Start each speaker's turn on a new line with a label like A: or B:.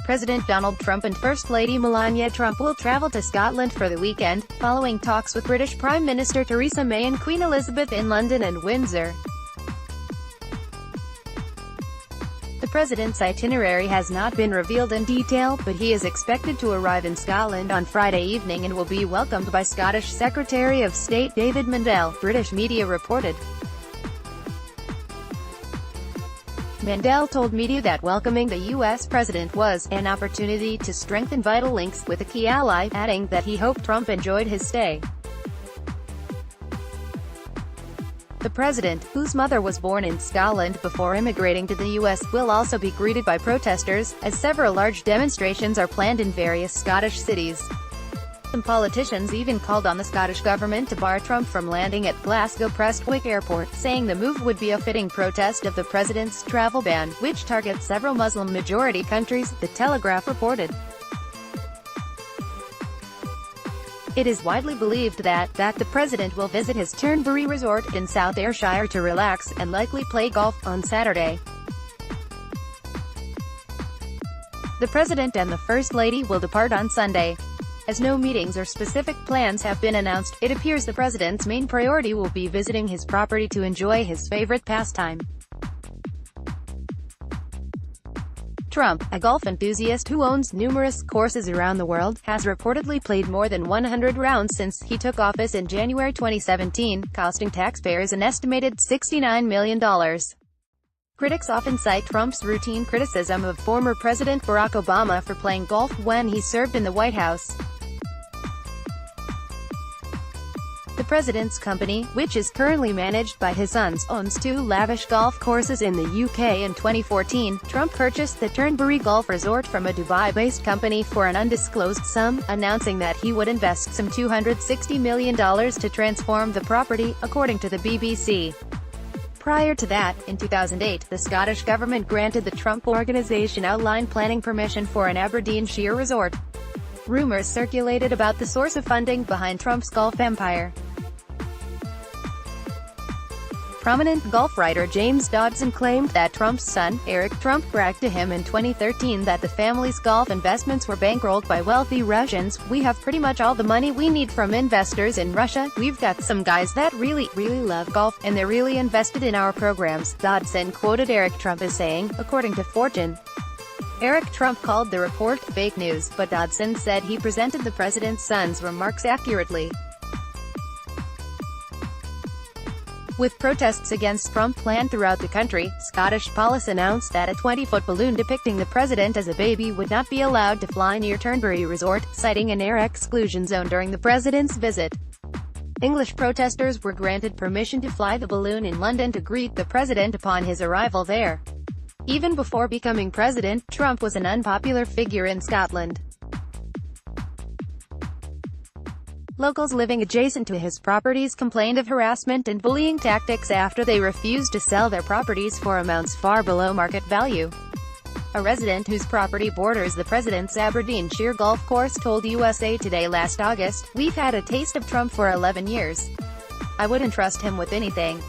A: President Donald Trump and First Lady Melania Trump will travel to Scotland for the weekend, following talks with British Prime Minister Theresa May and Queen Elizabeth in London and Windsor. The president's itinerary has not been revealed in detail, but he is expected to arrive in Scotland on Friday evening and will be welcomed by Scottish Secretary of State David Mandel, British media reported. Mandel told media that welcoming the U.S. president was an opportunity to strengthen vital links with a key ally, adding that he hoped Trump enjoyed his stay. The president, whose mother was born in Scotland before immigrating to the U.S., will also be greeted by protesters, as several large demonstrations are planned in various Scottish cities. Some politicians even called on the Scottish government to bar Trump from landing at Glasgow Prestwick Airport, saying the move would be a fitting protest of the president's travel ban, which targets several Muslim-majority countries, The Telegraph reported. It is widely believed that the president will visit his Turnberry resort in South Ayrshire to relax, and likely play golf, on Saturday. The president and the First Lady will depart on Sunday. As no meetings or specific plans have been announced, it appears the president's main priority will be visiting his property to enjoy his favorite pastime. Trump, a golf enthusiast who owns numerous courses around the world, has reportedly played more than 100 rounds since he took office in January 2017, costing taxpayers an estimated $69 million. Critics often cite Trump's routine criticism of former President Barack Obama for playing golf when he served in the White House. The president's company, which is currently managed by his sons, owns two lavish golf courses in the UK. In 2014, Trump purchased the Turnberry Golf Resort from a Dubai-based company for an undisclosed sum, announcing that he would invest some $260 million to transform the property, according to the BBC. Prior to that, in 2008, the Scottish government granted the Trump Organization outline planning permission for an Aberdeenshire resort. Rumors circulated about the source of funding behind Trump's golf empire. Prominent golf writer James Dodson claimed that Trump's son, Eric Trump, bragged to him in 2013 that the family's golf investments were bankrolled by wealthy Russians. "We have pretty much all the money we need from investors in Russia. We've got some guys that really love golf, and they're really invested in our programs," Dodson quoted Eric Trump as saying, according to Fortune. Eric Trump called the report fake news, but Dodson said he presented the president's son's remarks accurately. With protests against Trump planned throughout the country, Scottish police announced that a 20-foot balloon depicting the president as a baby would not be allowed to fly near Turnberry Resort, citing an air exclusion zone during the president's visit. English protesters were granted permission to fly the balloon in London to greet the president upon his arrival there. Even before becoming president, Trump was an unpopular figure in Scotland. Locals living adjacent to his properties complained of harassment and bullying tactics after they refused to sell their properties for amounts far below market value. A resident whose property borders the president's Aberdeenshire golf course told USA Today last August, "We've had a taste of Trump for 11 years. I wouldn't trust him with anything.